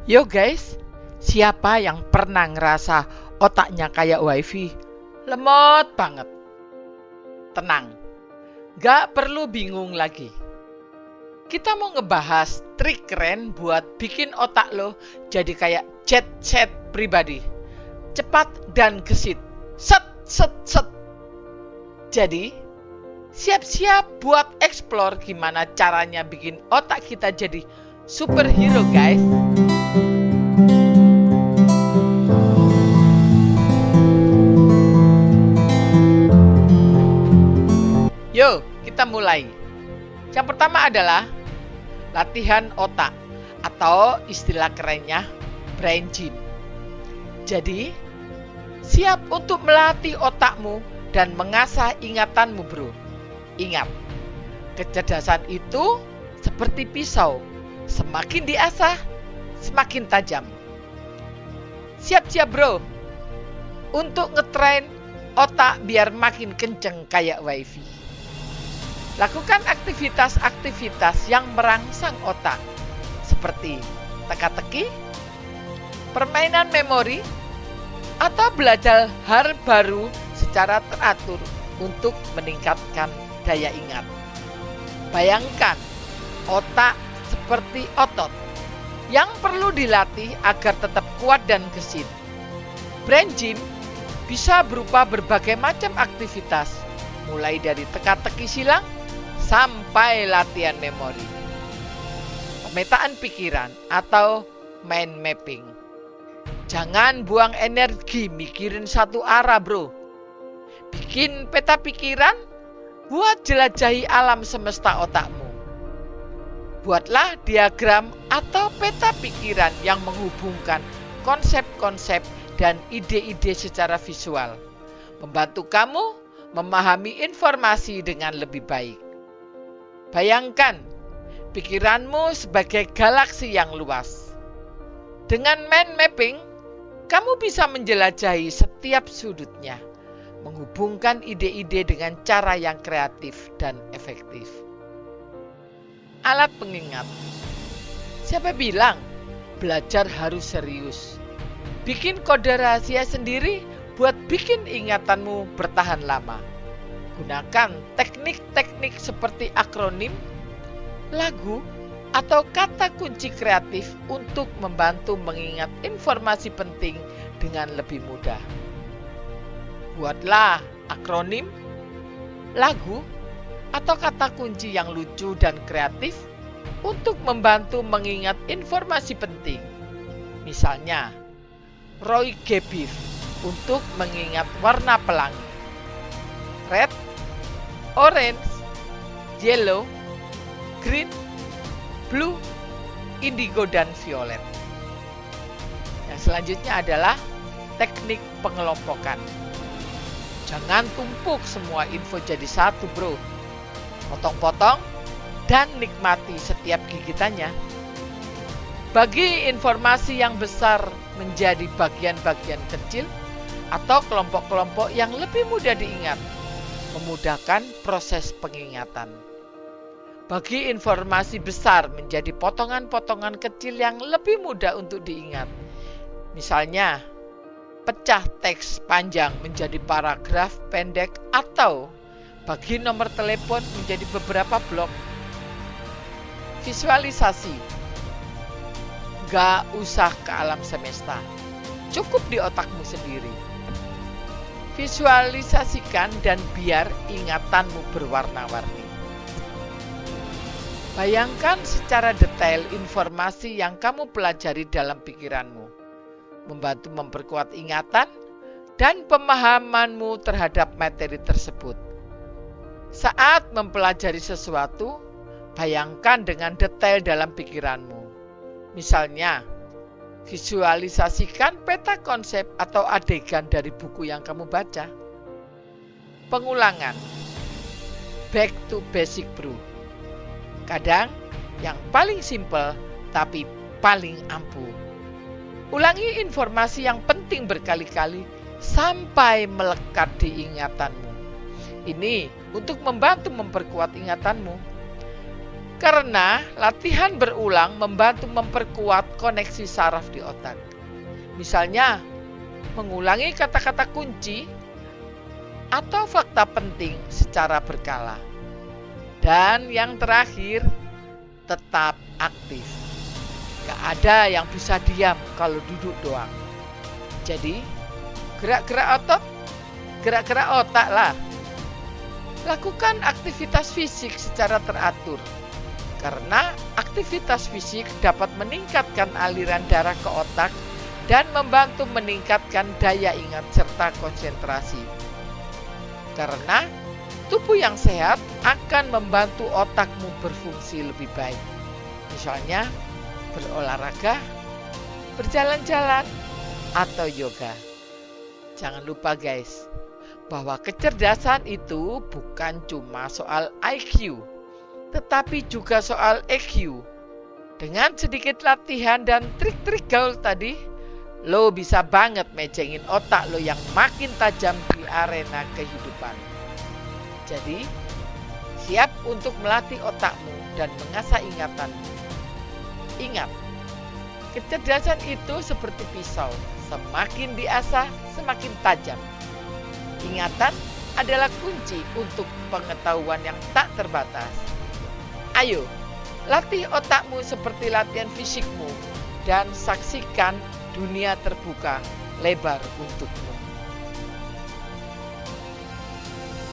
Yo guys, siapa yang pernah ngerasa otaknya kayak wifi? Lemot banget. Tenang, gak perlu bingung lagi. Kita mau ngebahas trik keren buat bikin otak lo jadi kayak jet set pribadi. Cepat dan gesit. Set, set, set. Jadi, siap-siap buat explore gimana caranya bikin otak kita jadi superhero guys. Yo, kita mulai. Yang pertama adalah latihan otak atau istilah kerennya brain gym. Jadi, siap untuk melatih otakmu dan mengasah ingatanmu, bro. Ingat, kecerdasan itu seperti pisau. Semakin diasah, semakin tajam. Siap-siap, bro, untuk ngetrain otak biar makin kenceng kayak wifi. Lakukan aktivitas-aktivitas yang merangsang otak, seperti teka-teki, permainan memori, atau belajar hal baru secara teratur untuk meningkatkan daya ingat. Bayangkan otak seperti otot yang perlu dilatih agar tetap kuat dan gesit. Brain gym bisa berupa berbagai macam aktivitas, mulai dari teka-teki silang sampai latihan memori, pemetaan pikiran atau mind mapping. Jangan buang energi mikirin satu arah, bro. Bikin peta pikiran buat jelajahi alam semesta otakmu. Buatlah diagram atau peta pikiran yang menghubungkan konsep-konsep dan ide-ide secara visual, membantu kamu memahami informasi dengan lebih baik. Bayangkan pikiranmu sebagai galaksi yang luas. Dengan mind mapping, kamu bisa menjelajahi setiap sudutnya, menghubungkan ide-ide dengan cara yang kreatif dan efektif. Alat pengingat. Siapa bilang belajar harus serius? Bikin kode rahasia sendiri buat bikin ingatanmu bertahan lama. Gunakan teknik-teknik seperti akronim, lagu, atau kata kunci kreatif untuk membantu mengingat informasi penting dengan lebih mudah. Buatlah akronim, lagu, atau kata kunci yang lucu dan kreatif untuk membantu mengingat informasi penting. Misalnya, Roy G. Biv untuk mengingat warna pelangi. Red, orange, yellow, green, blue, indigo, dan violet. Yang selanjutnya adalah teknik pengelompokan. Jangan tumpuk semua info jadi satu, bro. Potong-potong dan nikmati setiap gigitannya. Bagi informasi yang besar menjadi bagian-bagian kecil atau kelompok-kelompok yang lebih mudah diingat, memudahkan proses pengingatan. Bagi informasi besar menjadi potongan-potongan kecil yang lebih mudah untuk diingat. Misalnya, pecah teks panjang menjadi paragraf pendek atau bagi nomor telepon menjadi beberapa blok. Visualisasi. Gak usah ke alam semesta, cukup di otakmu sendiri. Visualisasikan dan biar ingatanmu berwarna-warni. Bayangkan secara detail informasi yang kamu pelajari dalam pikiranmu, membantu memperkuat ingatan dan pemahamanmu terhadap materi tersebut. Saat mempelajari sesuatu, bayangkan dengan detail dalam pikiranmu. Misalnya, visualisasikan peta konsep atau adegan dari buku yang kamu baca. Pengulangan. Back to basic, bro. Kadang yang paling simpel tapi paling ampuh. Ulangi informasi yang penting berkali-kali sampai melekat di ingatanmu. Ini untuk membantu memperkuat ingatanmu. Karena latihan berulang membantu memperkuat koneksi saraf di otak. Misalnya, mengulangi kata-kata kunci atau fakta penting secara berkala. Dan yang terakhir, tetap aktif. Gak ada yang bisa diam kalau duduk doang. Jadi, gerak-gerak otot, gerak-gerak otak lah. Lakukan aktivitas fisik secara teratur. Karena aktivitas fisik dapat meningkatkan aliran darah ke otak dan membantu meningkatkan daya ingat serta konsentrasi. Karena tubuh yang sehat akan membantu otakmu berfungsi lebih baik. Misalnya, berolahraga, berjalan-jalan, atau yoga. Jangan lupa guys, bahwa kecerdasan itu bukan cuma soal IQ, tetapi juga soal EQ. Dengan sedikit latihan dan trik-trik gaul tadi, lo bisa banget mejengin otak lo yang makin tajam di arena kehidupan. Jadi, siap untuk melatih otakmu dan mengasah ingatanmu. Ingat, kecerdasan itu seperti pisau, semakin diasah semakin tajam. Ingatan adalah kunci untuk pengetahuan yang tak terbatas. Ayo, latih otakmu seperti latihan fisikmu dan saksikan dunia terbuka lebar untukmu.